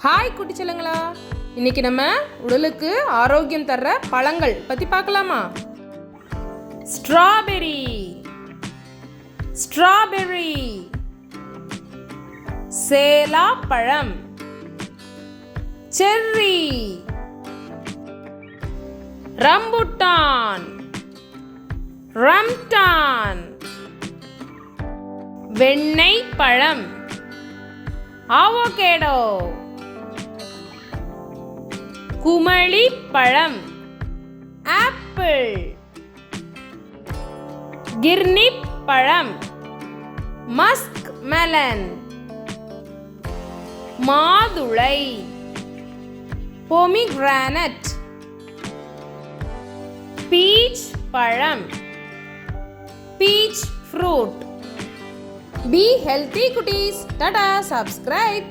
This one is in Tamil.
ஹாய் குட்டிச்சலங்களா, இன்னைக்கு நம்ம உடலுக்கு ஆரோக்கியம் தர்ற பழங்கள் பற்றி பார்க்கலாமா? ஸ்ட்ராபெரி, ஸ்ட்ராபெரி, சேலா பழம், செர்ரி, ரம்புட்டான், ரம்டான், வெண்ணெய் பழம், அவகேடோ, குமளி பழம், ஆப்பிள், கிர்னி பழம், மஸ்க் மெலன், மாதுளை, பொமிகிரானட், பீச் பழம், beach fruit. Be healthy, cuties. Tada, subscribe.